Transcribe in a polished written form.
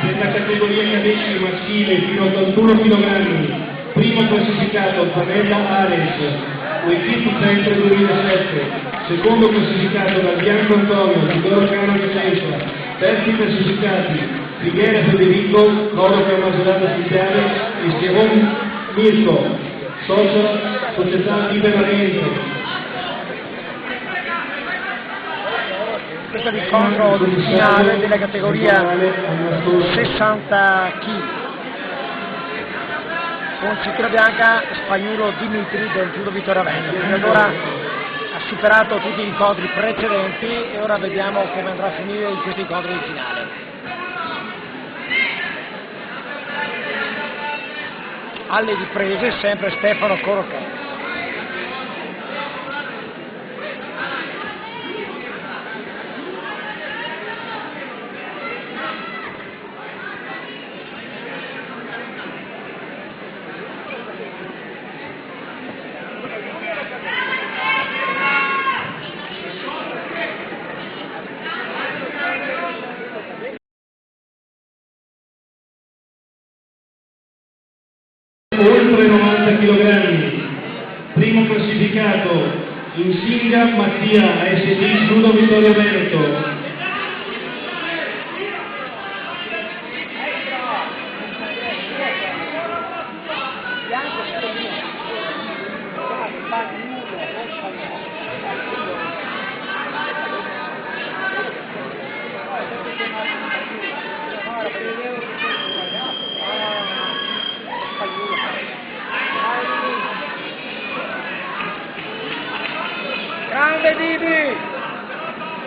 Nella categoria cadetto maschile fino a 81 kg, primo classificato Pamela Ares, Equipe Sempre 2007, secondo classificato da Bianco Antonio, Sidoro Cano Vicenza, terzi classificati Figuera Federico, Coro Camasolata Siciliale e Schiavon Mirko, Società Libera Oriente. Questo è l'incontro finale della categoria 60 kg con cintura bianca spagnolo Dimitri del Judo Vittorio Veneto, che allora ha superato tutti gli incontri precedenti e ora vediamo come andrà a finire in questi incontri di finale. Alle riprese sempre Stefano Corocca. Oltre 90 kg, primo classificato Insinga Mattia ASD Judo Vittorio Veneto,